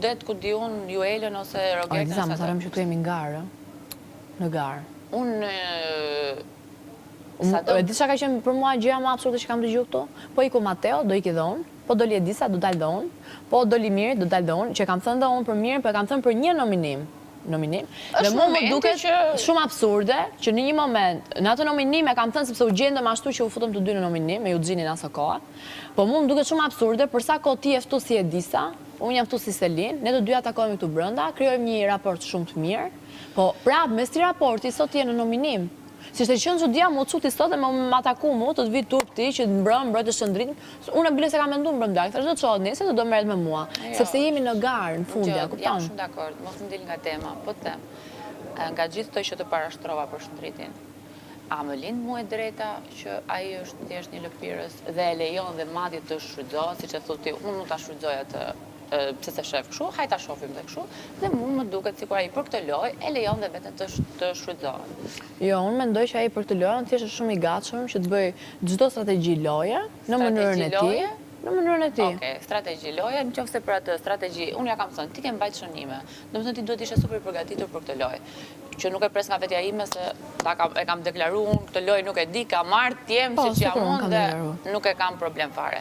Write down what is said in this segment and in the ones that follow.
det ku di unë Juelën ose Rogertën. Disa më tharëm që këtu jemi në garë. Në garë. Unë... E di çka ka qenë për mua gjëja më absurde që kam dëgjuar këtu? Po iku Mateo, do iki dhe unë. Po doli Edisa, do dalë dhe unë. Po doli Miri, do dalë dhe unë. Që kam thënë dhe unë për Mirin, po e kam thënë për një nominim. Dhe mua më duket shumë absurde që në një moment, në atë nominim e kam thënë sepse u gjendëm ashtu që u futëm të dy në nominim, me Euxinin asë kohë. Po mua më duket shumë absurde për sa kohë ti e ftu si Edisa, unë jam ftu si Selin, ne të dy atakohemi këtu brenda, krijojmë një raport shumë të mirë. Po prapë mes këtij raporti sot je në nominim. Si shte qënë që dhja mu të cuti sot dhe më ataku mu të të vitë turp ti që mbrojt të shëndritin. Unë e bile se ka mendu mbrojt blak, thashtë do të qohet njëse do meret me mua. Sepse jemi në garë, në fundja, kupton? Jam shumë dakord, mos më dil nga tema, po të them. Nga gjithë të që të parashtrova për shëndritin, a më lind mu e drejta që aji është thjesht një lëpirës dhe e lejon dhe madje të shfrytëzohet, si që thuti, unë nuk ta shfrytëzoj atë pse se shef kështu, hajta shofim dhe kështu, dhe mund më duket sikur ai për këtë lojë e lejon dhe vetëm të shfrytëzohet. Jo, unë mendoj që ai për këtë lojë thjesht është shumë i gatshëm që të bëj çdo strategji loje në mënyrën e tij. Në mënyrën e tij. Okej, strategji loje, nëse për atë strategji, unë ja kam thënë, ti ke mbajtur shënime. Domethënë ti duhet ishe super i përgatitur për këtë lojë. Që nuk e pres nga vetja ime se e kam deklaruar unë këtë lojë nuk e di, kam marrë tjem siç jam unë dhe nuk e kam problem fare.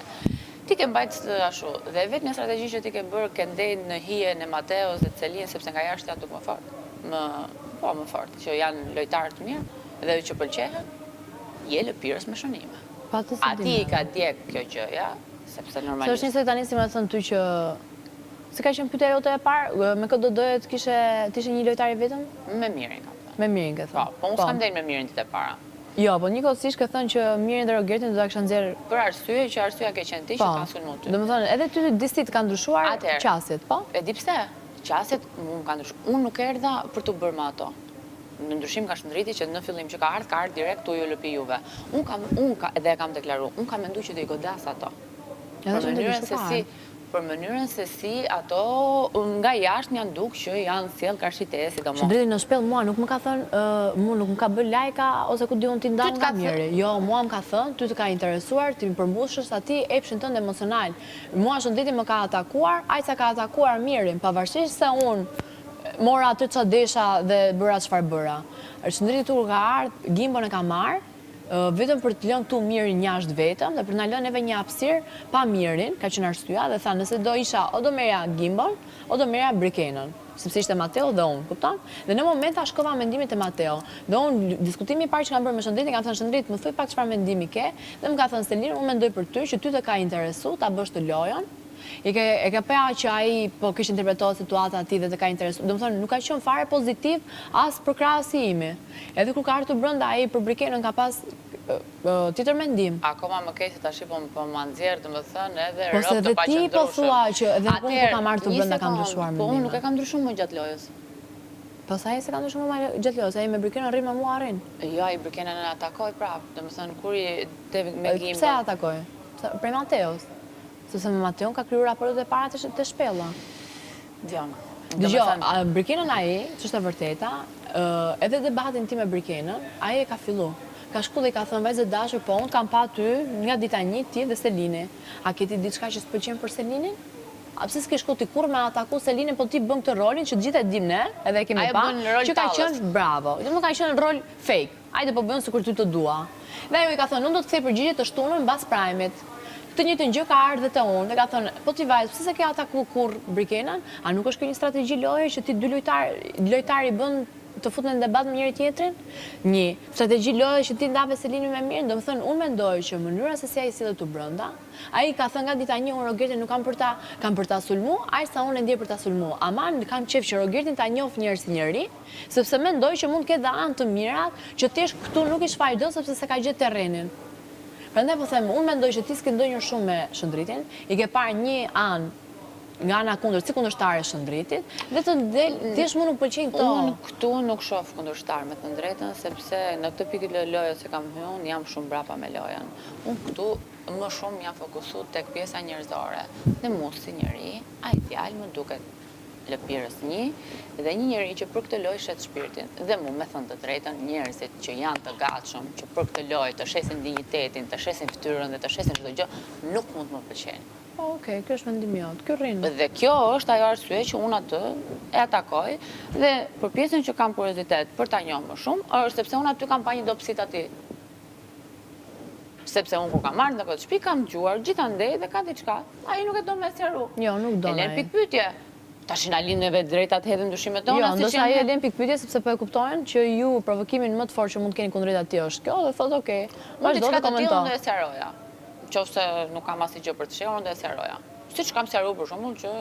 Ti ke mbajtë ashtu, dhe vetë një strategji që ti ke bërë ke ndejnë në hije në Mateos dhe Celin, sepse nga jashtë janë duk më fort. Më fort, që janë lojtarë të mirë dhe që pëlqehen, je lëpirës me shënime. Ati i ka djek kjo gjëja, sepse normalisht... Se është një se tani si me thënë ty që... Si ka qenë pyetja jote e parë, me këtë do doje të ishe një lojtar i vetëm? Me Mirin kam thënë. Me Mirin ke thënë. Po, unë s'kam ndejnë me Mirin ditë e para. Jo, po njëkohësisht ka thënë që Mirin dhe Rogertin do ta kisha nxjerrë për arsye që arsyeja ke qenë ti që ka sulmu ty. Domethënë, edhe ty distit ka ndryshuar qasjet, po? E di pse? Qasjet më kanë ndryshuar. Unë nuk erdha për të bërë me ato. Në ndryshim ka Shëndriti që në fillim që ka ardhë direkt u ju lëpi juve. Unë edhe kam deklaruar, unë kam menduar që do i godas ato. Për mënyrën se si ato nga jashtë janë duk që janë sjell karshitese, sidomos. Shëndriti në shpell mua nuk më ka thënë, mua nuk më ka bërë lajka ose ku diun ti ndan nga Miri. Jo, mua më ka thënë, ty të ka interesuar, ti më përmbushësh aty epshin tënd emocional. Mua Shëndriti më ka atakuar, ai sa ka atakuar Mirin, pavarësisht se unë mora aty çfarë desha dhe bëra çfarë bëra. Shëndriti tur ka ardhur, gimbon e ka marrë, vetëm për të lënë tu Mirin jashtë vetëm dhe për na lënë neve një hapësirë pa Mirin, ka qenë arsyeja dhe tha nëse do isha o do merja gimbon, o do merja Brikenën, sepse ishte Mateo dhe unë, kupton? Dhe në moment ta shkova mendimin e Mateo. Dhe unë diskutimi i parë që kam bërë me Shëndritin, kam thënë Shëndrit, më thuj pak çfarë mendimi ke, dhe më ka thënë Selin, unë mendoj për ty që ty të ka interesu ta bësh të lojën. E ka pa që ai po kishte interpretuar situata aty dhe të ka interesuar. Domethënë nuk ka qenë fare pozitiv as për krahasimi. Edhe kur ka ardhur brenda ai për Brikenën ka pas tjetër mendim. Akoma më keq se tash po më nxjerr, domethënë edhe rrok të paqëndrueshëm. Po se ti po thua që edhe unë po kam ardhur brenda kam ndryshuar mendimin. Po unë nuk e kam ndryshuar më gjatë lojës. Po sa ai se ka ndryshuar më gjatë lojës, ai me Brikenën rri me mua arrin. Jo, ai Brikenën e atakoi prapë, domethënë kur i devi me gimbal. Pse atakoi? Prej Mateos. Sepse me Mateon ka kryer raportet e para të shpella. Diana. Dgjoj, Brikenën ai, ç'është e vërteta, edhe debatin tim me Brikenën, ai e ka filluar. Ka shku dhe i ka thënë vajzë dashur, po unë kam pa ty nga dita një ti dhe Selini. A ke ti diçka që s'pëlqen për Selinin? A pse s'ke shku ti kur me ataku Selinin, po ti bën këtë rolin që gjithë e dim ne, edhe e kemi pa, që ka qenë bravo. Nuk ka qenë rol fake. Ajde po bën sikur ty të dua. Dhe ajo i ka thënë, unë do të kthej përgjigje të shtunën mbas prajmit. Të njëjtën gjë ka ardhur te unë dhe ka thënë, po ti vajzë, pse se ke ataku kur Brikenën? A nuk është kjo një strategji loje që ti dy lojtarë bën të futen në debat me njëri tjetrin? Një strategji loje që ti ndave Selinin me Mirin, domethënë unë mendoj që mënyra se si ai sillet tu brenda, ai ka thënë nga dita një unë Rogertin nuk kam për ta sulmu, ai sa unë e ndjej për ta sulmu. Aman kam qejf që Rogertin ta njoh njëri si njëri, sepse mendoj që mund të ketë anë të mirat që ti këtu nuk i shfaq dot sepse se ka gjetë terrenin. Prandaj po them, unë mendoj që ti s'ke ndonjë shumë me Shëndritin, i ke parë një anë nga ana kundër, si kundërshtar e Shëndritit, dhe të del, thjesht më nuk pëlqejnë këto. Unë këtu nuk shoh kundërshtar me të drejtën, sepse në këtë pikë të lojës që kam hyrë, jam shumë brapa me lojën. Unë këtu më shumë jam fokusuar tek pjesa njerëzore. Dhe mua si njeri, ai fjalë më duket lëpirës një, dhe një njeri që për këtë lojë shet shpirtin, dhe mu me thënë të drejtën, njerëzit që janë të gatshëm, që për këtë lojë të shesin dignitetin, të shesin fytyrën dhe të shesin çdo gjë, nuk mund të më pëlqejnë. Okej, kjo është vendimi jot. Kjo rrinë. Dhe kjo është ajo arsye që unë atë e atakoj dhe për pjesën që kam kuriozitet për ta njohur më shumë, është sepse unë aty kam pa një dobësit aty. Sepse unë kur kam marrë në këtë shtëpi kam dëgjuar gjithandej dhe ka diçka. Ai nuk e don me sqaru. Jo, nuk do. E lën pikpyetje. Tash na lind neve drejta të hedhim dyshimet tona, jo, ndoshta ai e lën pikpyetje sepse po e kuptojnë që ju provokimin më të fortë që mund të keni kundrejt atij është kjo dhe thotë okay, vazhdo të komentoj. Unë do e sqaroja. Qofse nuk kam asnjë gjë për të shëruar, unë do e sqaroja. Siç kam sqaruar për shembull që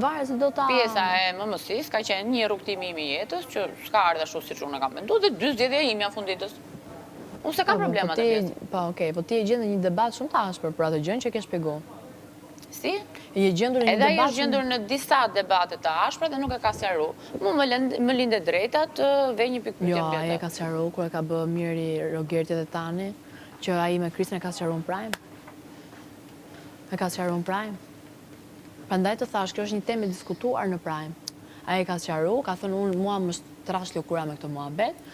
varet se do ta pjesa e MMS-s ka qenë një rrugtimi im i jetës që s'ka ardhur ashtu siç unë kam menduar dhe 2 zgjedhje ime janë funditës. Unë se kam problema të pjesë. Po, okej, po ti e gjendur një debat shumë të ashpër për atë gjën që ke shpjeguar. Si? Je gjendur një debat. Edhe ai është shumë... gjendur në disa debate të ashpra dhe nuk e ka sqaruar. Më linde drejta të vej një pikpyetje Jo, mbi ai e ka sqaruar kur e ka bë Miri Rogerti dhe Tani, që ai me Kristin e ka sqaruar në Prime. E ka sqaruar në Prime. Prandaj të thash, kjo është një temë e diskutuar në Prime. Ai e ka sqaruar, ka thënë unë mua më trash lëkura me këtë muhabet.